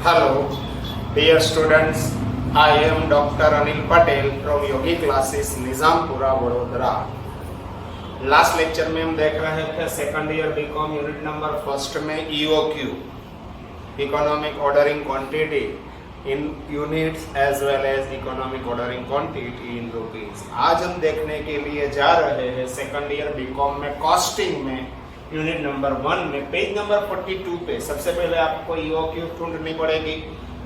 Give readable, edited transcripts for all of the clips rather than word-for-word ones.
Hello, dear students. I am Dr. Anil Patel from Yogi Classes, Nizampura, Vadodara. Last lecture में हम देख रहे थे second year BCom unit number first में EOQ, economic ordering quantity in units as well as economic ordering quantity in rupees. आज हम देखने के लिए जा रहे हैं सेकंड ईयर बीकॉम में कॉस्टिंग में यूनिट नंबर 1 में पेज नंबर 42 पे. सबसे पहले आपको EOQ ढूंढनी पड़ेगी,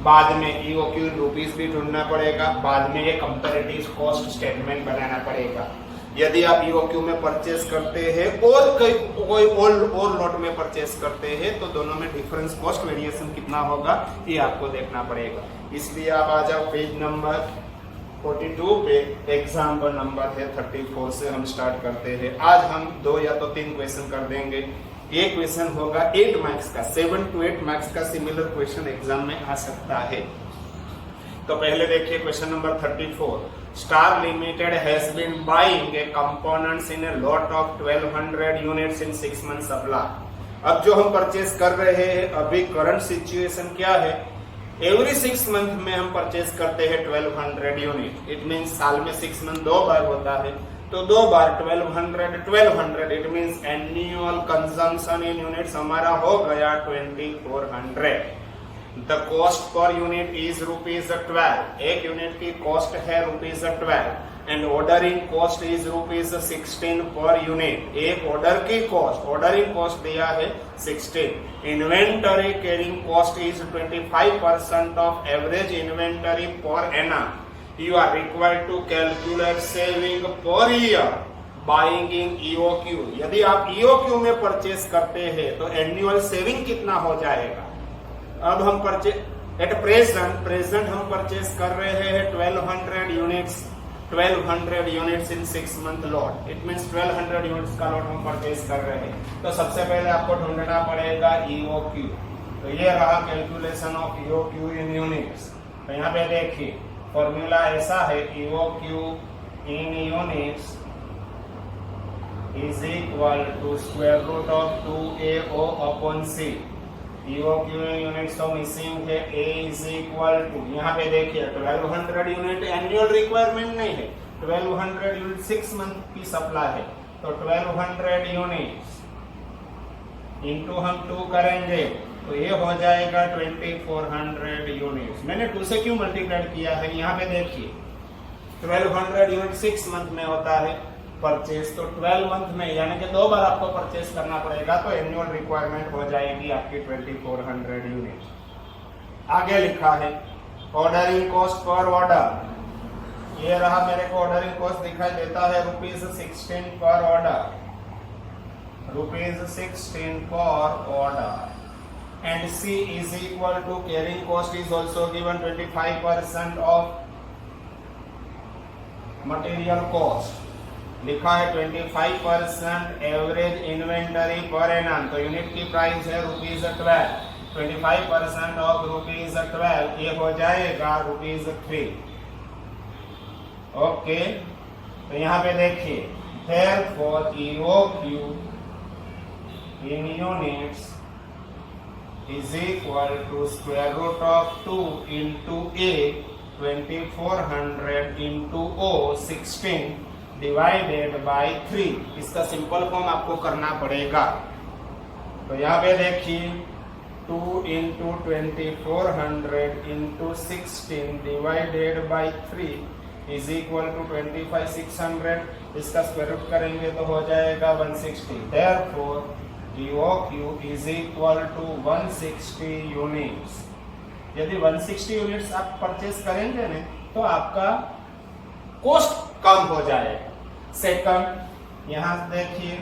बाद में EOQ इन रुपीस भी ढूंढना पड़ेगा, बाद में ये कंपैरेटिव कॉस्ट स्टेटमेंट बनाना पड़ेगा. यदि आप EOQ में परचेस करते हैं और कोई और लॉट में परचेस करते हैं तो दोनों में डिफरेंस कॉस्ट वेरिएशन कितना होगा ये आपको देखना पड़ेगा. इसलिए आप आ जाओ पेज नंबर 42 पे. एग्जाम्पल नंबर है 34 से हम स्टार्ट करते हैं. आज हम 2 या तो 3 क्वेश्चन कर देंगे. एक क्वेश्चन होगा 8 मार्क्स का, 7 to 8 मार्क्स का सिमिलर क्वेश्चन एग्जाम में आ सकता है. तो पहले देखिए question number 34. Star limited has been buying a components in a lot of 1200 units in 6 month supply. अब जो हम परचेस कर रहे हैं अभी करंट सिचुएशन क्या है, एवरी 6 मंथ में हम परचेस करते हैं 1200 यूनिट. इट मीन्स साल में 6 मंथ 2 बार होता है, तो 2 बार 1200 it means annual consumption in units हमारा हो गया 2400. The cost per unit is ₹12. एक यूनिट की कॉस्ट है ₹12 and ordering cost is ₹16 per unit. एक ऑर्डर की कॉस्ट, ऑर्डरिंग कॉस्ट दिया है 16. Inventory carrying cost is 25% of average inventory per annum. You are required to calculate saving per year buying in EOQ. यदि आप EOQ में purchase करते हैं तो एनुअल सेविंग कितना हो जाएगा. अब हम परचेस एट प्रेजेंट हम परचेस कर रहे हैं 1200 units in 6 month lot. It means 1200 units का लॉट हम परचेस कर रहे हैं. तो सबसे पहले आपको ढूंढना पड़ेगा EOQ. तो ये रहा calculation of EOQ in units. तो यहाँ पे देखिए फॉर्मूला ऐसा है, EOQ in units is equal to square root of 2AO upon C. EOQ units तो मिसिंग है, A इज इक्वल टू, यहाँ पे देखिए 1200 यूनिट एनुअल रिक्वायरमेंट नहीं है, 1200 यूनिट 6 मंथ की सप्लाई है. तो 1200 यूनिट्स इंटू हम 2 करेंगे तो ये हो जाएगा 2400 यूनिट्स. मैंने 2 से क्यों मल्टीप्लाई किया है, यहाँ पे देखिए 1200 यूनिट 6 मंथ में होता है परचेस, तो 12 मंथ में यानी कि 2 बार आपको परचेस करना पड़ेगा, तो एनुअल रिक्वायरमेंट हो जाएगी आपकी 2400 यूनिट. आगे लिखा है ऑर्डरिंग कॉस्ट पर ऑर्डर. ये रहा, मेरे को ऑर्डरिंग कॉस्ट दिखाई देता है ₹16 per order, ₹16 per order. And C is equal to carrying cost is also given 25% of material cost. लिखा है 25% एवरेज इन्वेंटरी पर एनम. तो यूनिट की प्राइस है ₹12. 25% ऑफ ₹12 ये हो जाएगा ₹3. ओके, तो यहाँ पे देखिए therefore EOQ in units is equal to square root of 2 into A 2400 into O 16 divided by 3. इसका सिंपल फॉर्म आपको करना पड़ेगा. तो यहाँ पे देखिए 2 into 2400 into 16 divided by 3 is equal to 25600. इसका स्क्वायर रूट करेंगे तो हो जाएगा 160. Therefore EOQ is equal to 160 units. यदि 160 यूनिट्स आप परचेस करेंगे ना तो आपका कॉस्ट कम हो जाएगा. सेकंड, यहाँ देखिए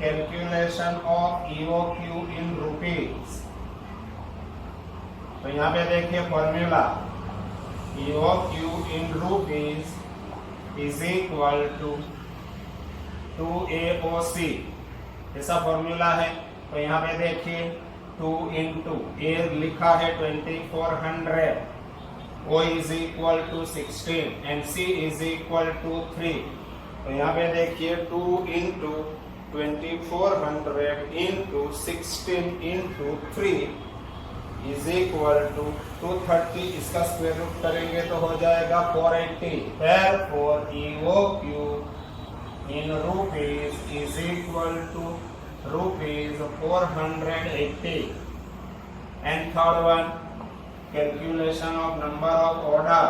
calculation of EOQ in rupees. तो यहाँ पे देखिए formula EOQ in rupees is equal to 2AOC. ऐसा फॉर्मूला है. तो यहाँ पे देखिए 2 into A लिखा है 2400, O is equal to 16 and C is equal to 3. तो यहाँ पे देखिए 2 into 2400 into 16 into 3 is equal to 230, इसका स्क्वायर रूट करेंगे तो हो जाएगा 480। Therefore EOQ in rupees is equal to rupees 480. And third one, calculation of number of order.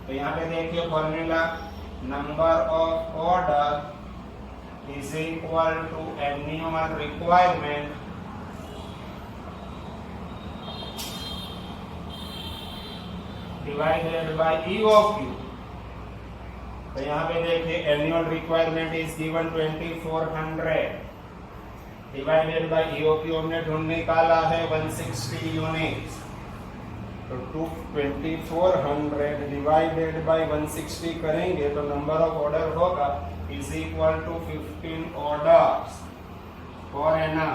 तो यहाँ पे देखिए formula, number of order is equal to annual requirement divided by EOQ। तो यहाँ पे देखिए annual requirement is given 2400 divided by EOQ हमने ढूंढ निकाला है 160 यूनिट्स। तो 2400 डिवाइडेड बाय 160 करेंगे तो नंबर ऑफ ऑर्डर होगा is equal to 15 orders for annum.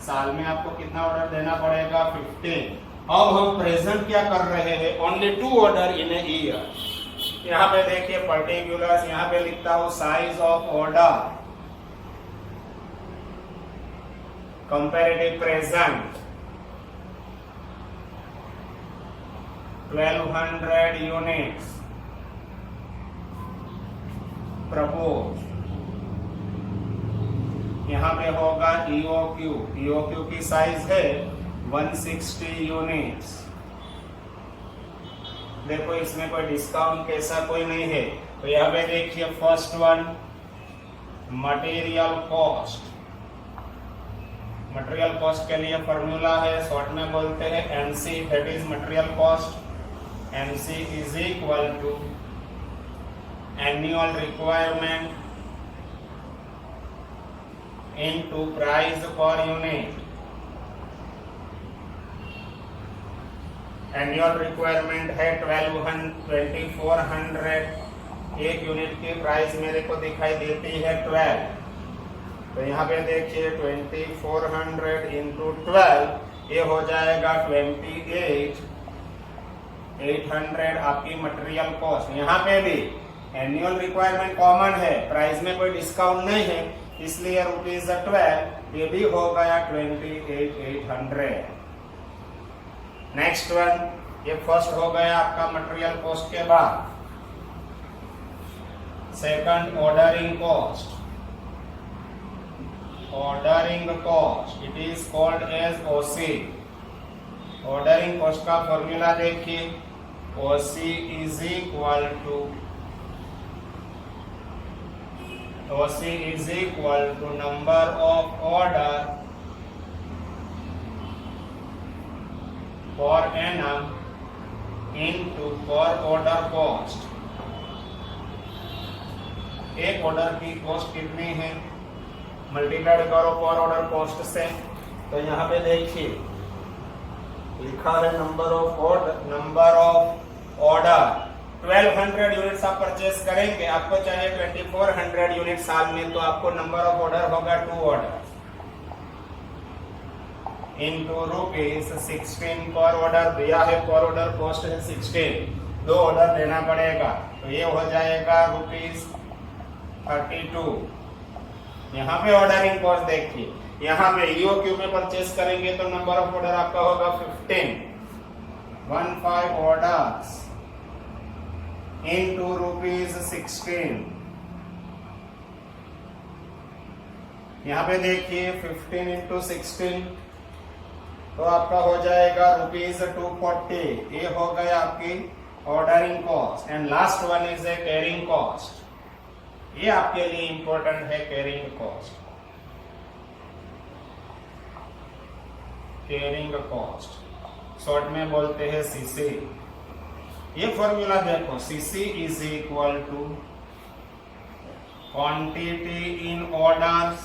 साल में आपको कितना ऑर्डर देना पड़ेगा? 15। अब हम प्रेजेंट क्या कर रहे हैं? Only 2 order in a year. यहाँ पे देखिए पर्टिकुलर्स, यहाँ पे लिखता हूँ size of order, comparative present 1200 units propose. यहाँ पे होगा EOQ की साइज है 160 यूनिट्स। देखो इसमें कोई डिस्काउंट कैसा कोई नहीं है। तो यहाँ पे देखिए first one material cost. Material cost के लिए फॉर्मूला है, शॉर्ट में बोलते हैं MC, that is material cost. MC is equal to annual requirement into price per unit। Annual requirement है 2400, एक यूनिट की प्राइस मेरे को दिखाई देती है 12। तो यहाँ पे देखिए 2400 into 12 ये हो जाएगा 2800 आपकी मटेरियल कॉस्ट। यहाँ पे भी एनुअल रिक्वायरमेंट कॉमन है, प्राइस में कोई डिस्काउंट नहीं है, इसलिए ₹12 ये भी हो गया 28,800। नेक्स्ट वन, ये फर्स्ट हो गया आपका मटेरियल कॉस्ट के बाद। Second ordering cost, ordering cost it is called as OC। Ordering cost का फॉर्मूला देखिए, OC is equal to number of order per annum into per order cost। एक order की कॉस्ट कितनी है, मल्टीप्लाइड करो पर ऑर्डर कॉस्ट से। तो यहाँ पे देखिए लिखा है नंबर ऑफ ऑर्डर 1200 यूनिट्स आप परचेस करेंगे, आपको चाहिए 2400 यूनिट साल में, तो आपको नंबर ऑफ ऑर्डर होगा 2 ऑर्डर इनटू ₹16 पर ऑर्डर दिया है, पर ऑर्डर कॉस्ट है 16, 2 ऑर्डर देना पड़ेगा, तो ये हो जाएगा ₹32। यहाँ पे ऑर्डरिंग कॉस्ट देखिए, यहाँ पे EOQ में परचेस करेंगे तो नंबर ऑफ ऑर्डर आपका होगा 15 ऑर्डर्स into ₹16। यहाँ पे देखिए 15 into 16 तो आपका हो जाएगा ₹240। ये हो गया आपकी ordering cost. And last one is a carrying cost, ये आपके लिए इंपॉर्टेंट है, carrying cost. Carrying cost short में बोलते हैं CC। ये फॉर्मूला देखो, CC is equal to quantity in orders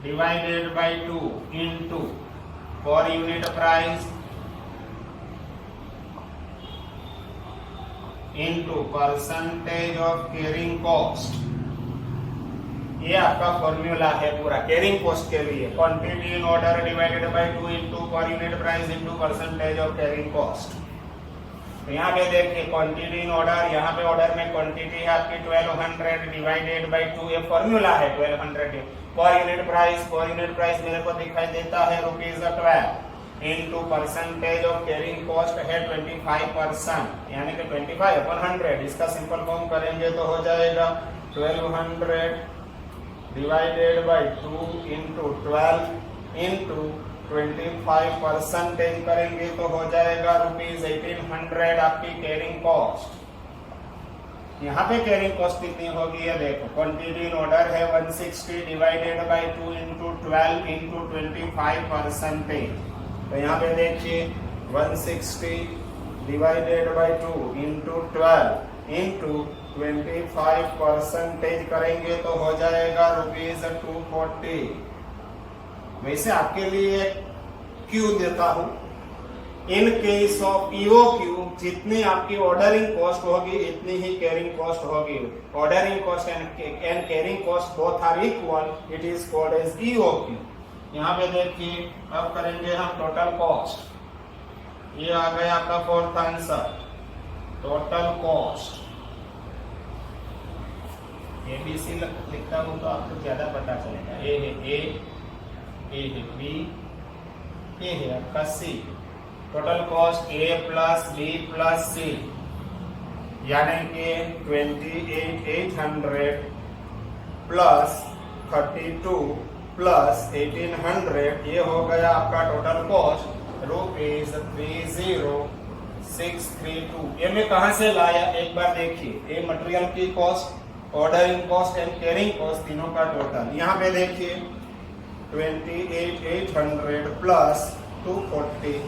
divided by 2 into per unit price into percentage of carrying cost. ये आपका फॉर्मूला है पूरा कैरिंग कॉस्ट के लिए, quantity in order divided by 2 into per unit price into percentage of carrying cost. तो यहाँ पे देखिए क्वांटिटी इन ऑर्डर, यहाँ पे ऑर्डर में क्वांटिटी है आपकी 1200 डिवाइडेड बाय 2, ये फॉर्मूला है 1200 पर यूनिट प्राइस मेरे को दिखाई देता है ₹12 into percentage of carrying cost है 25%, यानी कि 25/100। इसका सिंपल फॉर्म करेंगे तो हो जाएगा 1200 डिवाइडेड बाय 2 इनटू 12 इनटू 25% करेंगे तो हो जाएगा ₹1800 आपकी कैरिंग कॉस्ट। यहाँ पे कैरिंग कॉस्ट कितनी होगी ये देखो, क्वांटिटी इन ऑर्डर है 160 डिवाइडेड बाय 2 इनटू 12 इनटू 25%। तो यहाँ पे देखिए 160 डिवाइडेड बाय 2 इनटू 12 इनटू 25% करेंगे तो हो जाएगा ₹240। वैसे आपके लिए क्यू देता हूं, इन केस ऑफ ईओक्यू जितनी आपकी ऑर्डरिंग कॉस्ट होगी इतनी ही कैरिंग कॉस्ट होगी। Ordering cost and carrying cost both are equal, it is called as EOQ. यहाँ पे देखिए अब करेंगे हम टोटल कॉस्ट। ये आ गया आपका fourth answer, total cost. ABC लिखता हूं तो आपको ज्यादा पता चलेगा। ए है ए है बी, ए है आपका सी। टोटल कॉस्ट ए प्लस बी प्लस सी, यानी कि 28,800 प्लस 32 प्लस 1800, ये हो गया आपका टोटल कॉस्ट ₹30,632। ये मैं कहां से लाया एक बार देखिए, ये मटेरियल की cost, ordering cost and carrying cost तीनों का टोटल। यहाँ पे देखिए 28,800 प्लस 240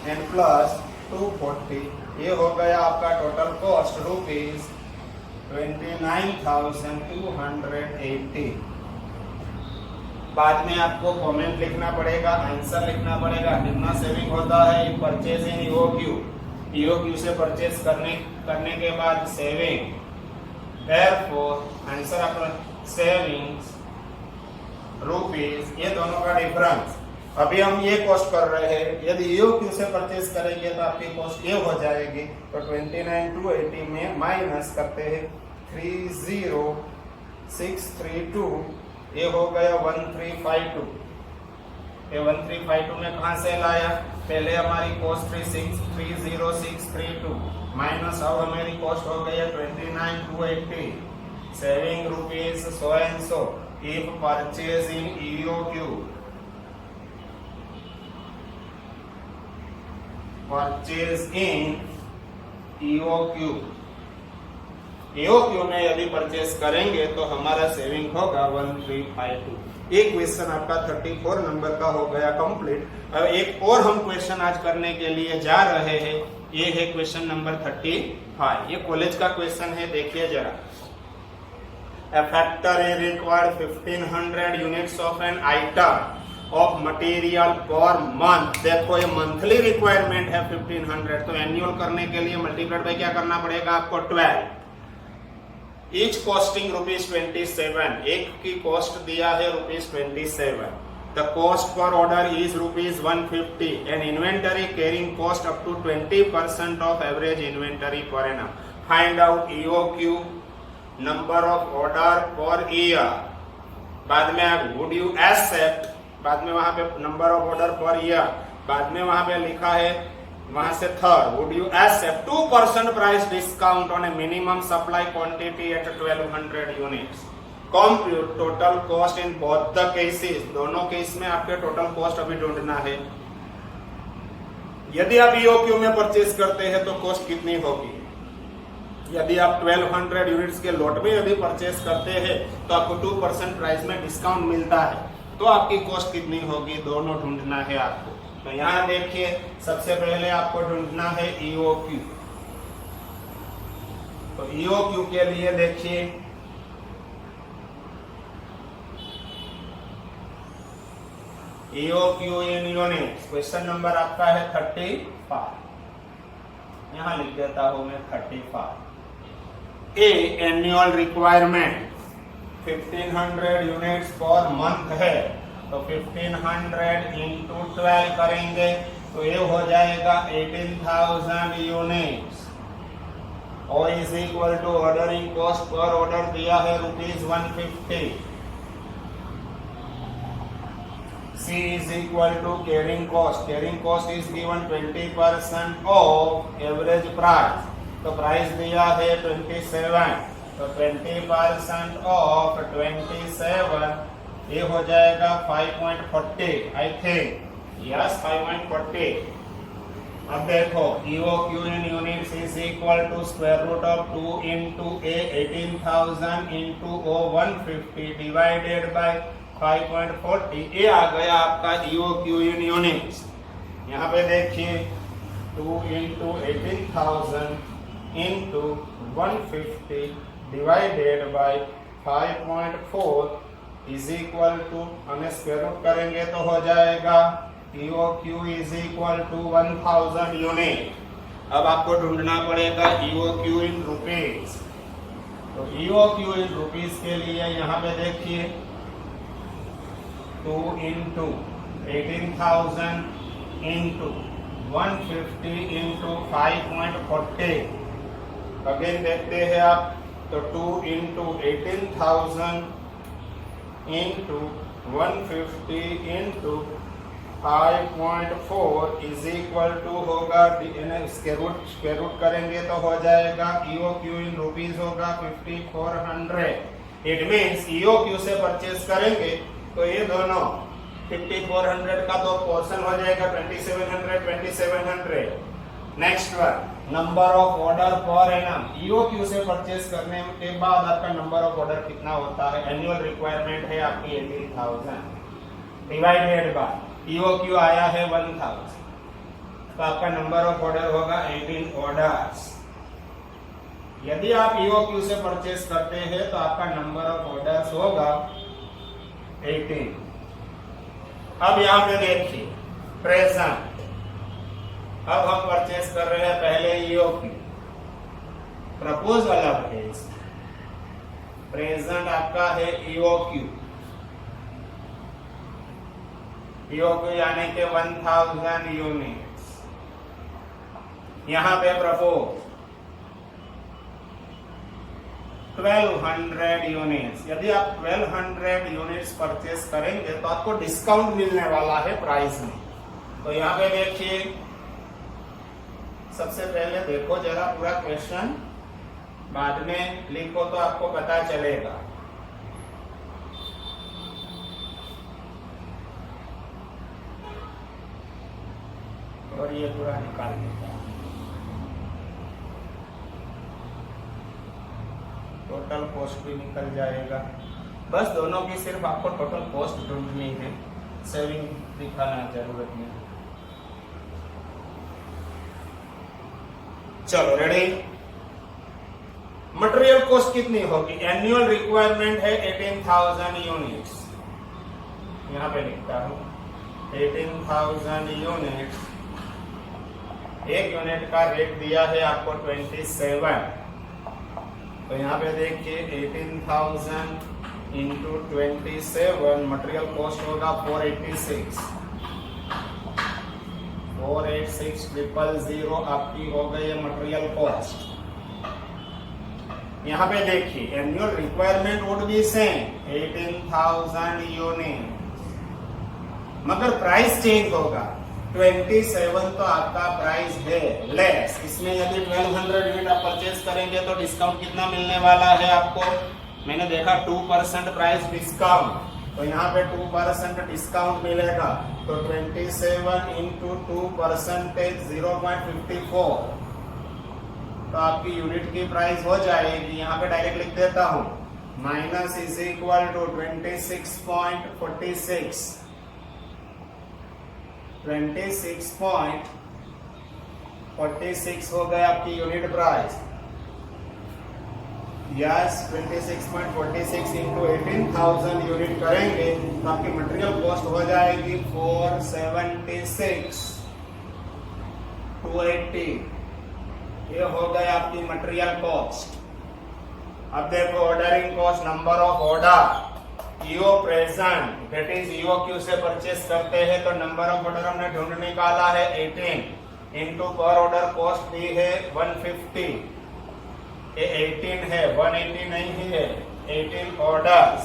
एंड प्लस 240, ये हो गया आपका टोटल कॉस्ट ₹29,280। बाद में आपको कमेंट लिखना पड़ेगा, आंसर लिखना पड़ेगा, कितना सेविंग होता है in purchase in EOQ. EOQ से परचेज करने के बाद सेविंग, देयरफॉर आंसर आपका सेविंग्स रुपीज, ये दोनों का डिफरेंस। अभी हम ये कॉस्ट कर रहे हैं, यदि ईओक्यू से परचेज करेंगे तो आपकी कॉस्ट ये हो जाएगी। तो 29,280 में माइनस करते हैं 30,632, ये हो गया 1352। ये 1352 में कहां से लाया, पहले हमारी कॉस्ट 30,632 माइनस अब हमारी कॉस्ट हो गई 29,280, saving rupees 100 and 100 if purchase in EOQ, purchase in EOQ, EOQ में यदि परचेज करेंगे तो हमारा सेविंग होगा 1352। एक क्वेश्चन आपका 34 नंबर का हो गया कंप्लीट। अब एक और हम क्वेश्चन आज करने के लिए जा रहे हैं, ये है क्वेश्चन नंबर 35। ये कॉलेज का क्वेश्चन है, देखिए जरा। A factory required 1500 units of an item of material per month। देखो ये मंथली रिक्वायरमेंट है 1500, तो एनुअल करने के लिए मल्टीप्लाइड बाय क्या करना पड़ेगा आपको 12। ईच कॉस्टिंग ₹27, एक की कॉस्ट दिया है ₹27। The cost per order is ₹150 and inventory carrying cost up to 20% of average inventory per annum. Find out EOQ, number of order per year. बाद में वुड यू एक्सेप्ट, बाद में वहां पे number of order per year, बाद में वहां पे लिखा है वहां से third, would you accept 2% price discount on a minimum supply quantity at 1200 units. Compute total cost in both the cases, दोनों केस में आपके टोटल कॉस्ट अभी ढूंढना है। यदि आप ईओक्यू में परचेज करते हैं तो कॉस्ट कितनी होगी, यदि आप 1200 यूनिट्स के लॉट में यदि परचेस करते हैं तो आपको 2% प्राइस में डिस्काउंट मिलता है, तो आपकी कॉस्ट कितनी होगी, दोनों ढूंढना है आपको। तो यहाँ देखिए सबसे पहले आपको ढूंढना है ईओक्यू। तो ईओक्यू के लिए देखिए EOQ in units, question number आपका है 35, यहाँ लिख देता हूं मैं 35। A annual requirement 1500 units per month है, तो 1500 इंटू 12 करेंगे तो ये हो जाएगा 18,000 यूनिट्स। और is equal to ordering cost per order दिया है ₹150। C is equal to carrying cost. Carrying cost is given 20% of average price. तो प्राइस दिया है 27, तो 20% ऑफ 27 ये हो जाएगा 5.40 आई थिंक, यस 5.40। अब देखो EOQ in units is equal to square root of 2 into A 18,000 into O 150 divided by 5.40। ये आ गया आपका EOQ in units। यहाँ पे देखिए 2 into 18,000 into 150 divided by 5.4 is equal to, हमें स्क्वायर रूट करेंगे तो हो जाएगा EOQ is equal to 1000 unit. अब आपको ढूंढना पड़ेगा EOQ in रुपीज। तो EOQ in रुपीज के लिए यहाँ पे देखिए 2 into 18,000 into 150 into 5.40। अगेन देखते हैं आप, तो 2 into 18,000 into 150 into 5.4 is equal to होगा, स्क्वायर रूट करेंगे तो हो जाएगा EOQ in रुपीज होगा 5400। इट मीन्स EOQ से परचेज करेंगे तो ये दोनों 5400 का तो पोर्शन हो जाएगा 2700। Next one, number of order per annum. EOQ से परचेज करने के बाद आपका नंबर ऑफ ऑर्डर कितना होता है? एनुअल रिक्वायरमेंट है आपकी 18,000 डिवाइडेड बाय EOQ आया है 1000, तो आपका नंबर ऑफ ऑर्डर होगा 18 ऑर्डर्स। यदि आप EOQ से परचेज करते हैं तो आपका नंबर ऑफ ऑर्डर्स होगा 18। अब यहाँ पे देखिए प्रेजेंट, अब हम परचेज कर रहे हैं पहले EOQ, प्रपोज वाला केस, प्रेजेंट आपका है EOQ यानी कि 1000 यूनिट्स। यहाँ पे प्रपोज 1200 यूनिट्स। यदि आप 1200 यूनिट्स परचेस करेंगे तो आपको डिस्काउंट मिलने वाला है प्राइस में। तो यहाँ पे देखिए, सबसे पहले देखो जरा पूरा क्वेश्चन, बाद में लिखो तो आपको पता चलेगा। और ये पूरा निकाल देता है, टोटल कॉस्ट भी निकल जाएगा। बस दोनों की सिर्फ आपको टोटल कॉस्ट ढूंढनी है, सेविंग दिखाना जरूरत नहीं। चलो रेडी। मटेरियल कॉस्ट कितनी होगी? एनुअल रिक्वायरमेंट है 18,000 यूनिट्स, यहाँ पे लिखता हूं 18,000 यूनिट्स। एक यूनिट का रेट दिया है आपको 27, तो यहाँ पे देखिए 18,000 इंटू 27, मटेरियल कॉस्ट होगा 486 000 आपकी हो गई है मटेरियल कॉस्ट। यहाँ पे देखिए annual requirement would be same 18,000 unit, मगर प्राइस चेंज होगा। 27 तो आपका प्राइस है लेस, इसमें यदि 1200 यूनिट आप परचेज करेंगे तो डिस्काउंट कितना मिलने वाला है आपको? मैंने देखा 2% प्राइस डिस्काउंट, तो यहाँ पे 2% डिस्काउंट मिलेगा। तो 27 इंटू 2% 0.54, तो आपकी यूनिट की प्राइस हो जाएगी, यहाँ पे डायरेक्ट लिख देता हूँ, माइनस इज इक्वल टू 26.46 26.46 हो गया आपकी unit price. Yes 26.46 into 18,000 unit करेंगे तो आपकी मटेरियल कॉस्ट हो जाएगी 476,280। ये हो गया आपकी मटेरियल कॉस्ट। अब देखो ordering cost, number of order EO present that is EOQ से परचेस करते हैं तो नंबर ऑफ ऑर्डर हमने ढूंढ निकाला है 18 इंटू पर ऑर्डर कॉस्ट दी है 150। ये 18 है, 180 नहीं है, 18 ऑर्डर्स।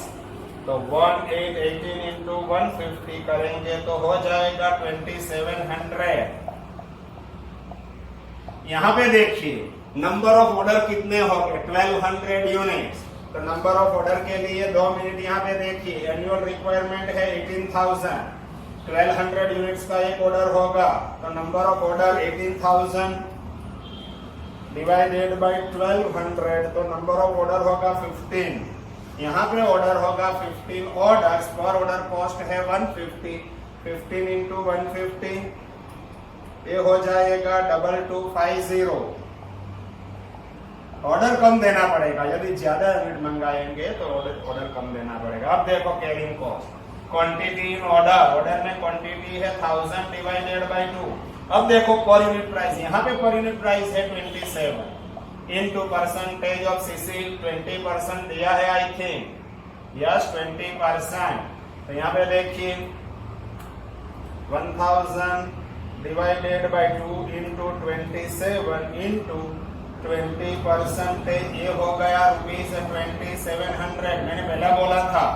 तो 1818 इंटू 150 करेंगे तो हो जाएगा 2700। यहाँ पे देखिए नंबर ऑफ ऑर्डर कितने हो गए, 1200 यूनिट्स। तो नंबर ऑफ ऑर्डर के लिए 2 मिनट यहाँ पे देखिए, एनुअल रिक्वायरमेंट है 18,000, 1200 यूनिट्स का एक ऑर्डर होगा, तो number of order 18,000 divided by 1200, तो नंबर ऑफ ऑर्डर होगा 15। यहाँ पे ऑर्डर होगा 15 ऑर्डर्स, पर ऑर्डर कॉस्ट है 150, 15 इंटू 150 ये हो जाएगा 2250। ऑर्डर कम देना पड़ेगा, यदि ज्यादा यूनिट मंगाएंगे तो ऑर्डर कम देना पड़ेगा। अब देखो carrying cost, quantity in order में क्वांटिटी है 1000 डिवाइडेड बाय 2। अब देखो पर यूनिट प्राइस, यहाँ पे पर यूनिट प्राइस है 27 इनटू परसेंटेज ऑफ सीसी 20% दिया है आई थिंक, यस 20%। तो यहाँ पे देखिए 1000 डिवाइडेड बाय 2 इंटू 27 इंटू 20%, ये हो गया ₹2700। मैंने पहले बोला था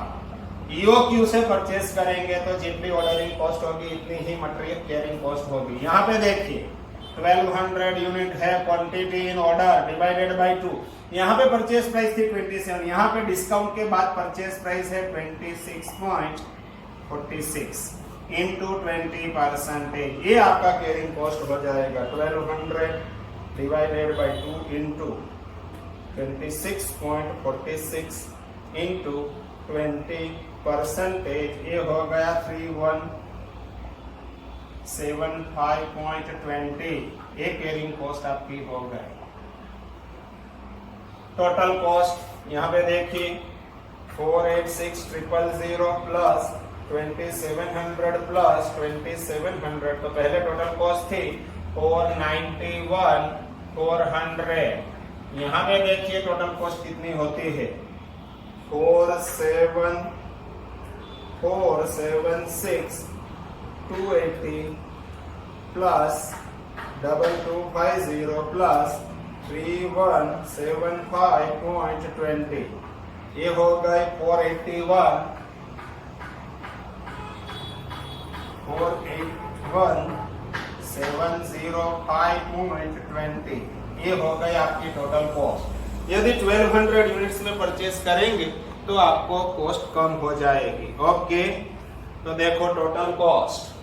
ईओक्यू से परचेस करेंगे तो जितनी ऑर्डरिंग कॉस्ट होगी इतनी ही मटेरियल कैरिंग कॉस्ट होगी। यहाँ पे देखिए 1200 यूनिट है, quantity in order divided by 2। यहाँ पे परचेस प्राइस थी 27, यहाँ पे डिस्काउंट के बाद परचेस प्राइस है 26.46 इंटू 20%। ये आपका कैरिंग कॉस्ट हो जाएगा 1200 डिवाइडेड बाय 2 इंटू 26.46 इंटू 20%, ये हो गया 3175.20। ये कैरिंग कॉस्ट आपकी हो गई। टोटल कॉस्ट यहाँ पे देखिए 486000 प्लस 2700 प्लस 2700, तो पहले टोटल कॉस्ट थी 491,400। यहाँ पे देखिए टोटल कॉस्ट कितनी होती है 476,280 प्लस 2250 प्लस 3175.20, ये हो गए 481,705.20। ये हो गई आपकी टोटल कॉस्ट। यदि 1200 यूनिट्स में परचेस करेंगे तो आपको कॉस्ट कम हो जाएगी। ओके, तो देखो total cost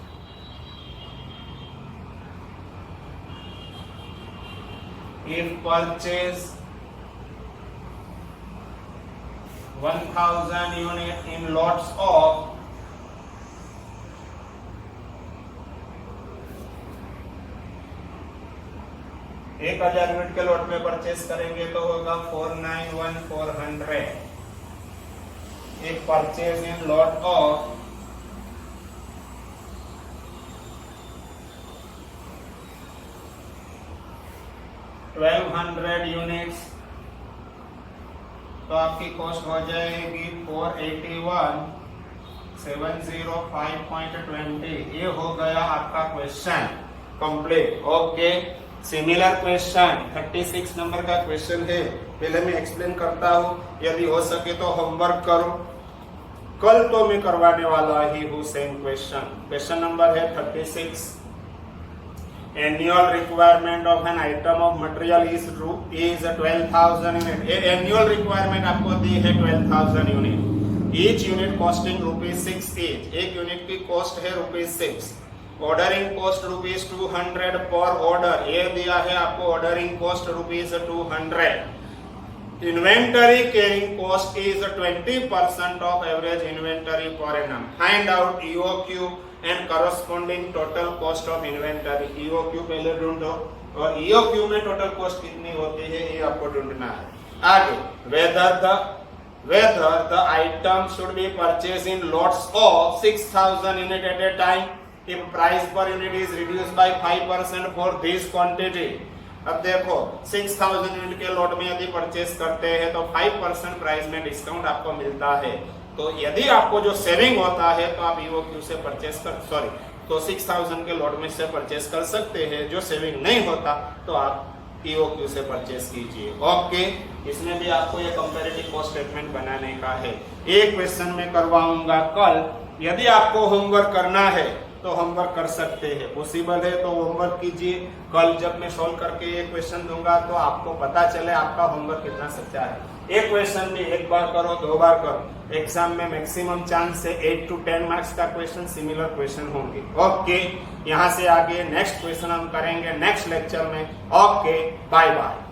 if purchase 1000 unit in lots of 1000 unit के लॉट में परचेस करेंगे तो होगा 491,400। एक purchase in lot of 1200 units, तो आपकी कॉस्ट हो जाएगी 481,705.20। ये हो गया आपका question complete. Okay, similar question 36 number का क्वेश्चन है, पहले मैं एक्सप्लेन करता हूँ, यदि हो सके तो होमवर्क करो, कल तो मैं करवाने वाला ही हूँ सेम क्वेश्चन। क्वेश्चन नंबर है 36। Annual requirement of an item of material is 12,000 unit. Annual requirement आपको दी है 12,000 unit, each unit costing ₹6 each, एक यूनिट की कॉस्ट है ₹6। ऑर्डरिंग कॉस्ट ₹200 पर ऑर्डर, ये दिया है आपको ordering cost ₹200। Inventory carrying cost is 20% of average inventory per annum. Find out EOQ and corresponding total cost of inventory. EOQ पहले ढूंढो और ईओक्यू में टोटल कॉस्ट कितनी होती है ये आपको ढूंढना है। आगे whether the item should be purchased in lots of 6,000 unit at a time if price per unit is reduced by 5% for this quantity। अब देखो 6,000 यूनिट के लॉट में यदि परचेस करते हैं तो 5% प्राइस में डिस्काउंट आपको मिलता है। तो यदि आपको जो सेविंग होता है तो आप ईओक्यू से परचेस तो 6,000 के लॉट में से परचेस कर सकते हैं। जो सेविंग नहीं होता तो आप EOQ से परचेस कीजिए। ओके, इसमें भी आपको ये कंपैरेटिव कॉस्ट स्टेटमेंट बनाने का है। एक क्वेश्चन में करवाऊंगा कल। यदि आपको होमवर्क करना है तो होमवर्क कर सकते हैं, पॉसिबल है तो होमवर्क कीजिए। कल जब मैं सॉल्व करके ये क्वेश्चन दूंगा तो आपको पता चले आपका होमवर्क कितना सच्चा है। एक क्वेश्चन भी एक बार करो, 2 बार करो, एग्जाम में मैक्सिमम चांस से 8 to 10 मार्क्स का क्वेश्चन सिमिलर क्वेश्चन होंगे। ओके, यहाँ से आगे नेक्स्ट क्वेश्चन हम करेंगे नेक्स्ट लेक्चर में। Okay, bye bye.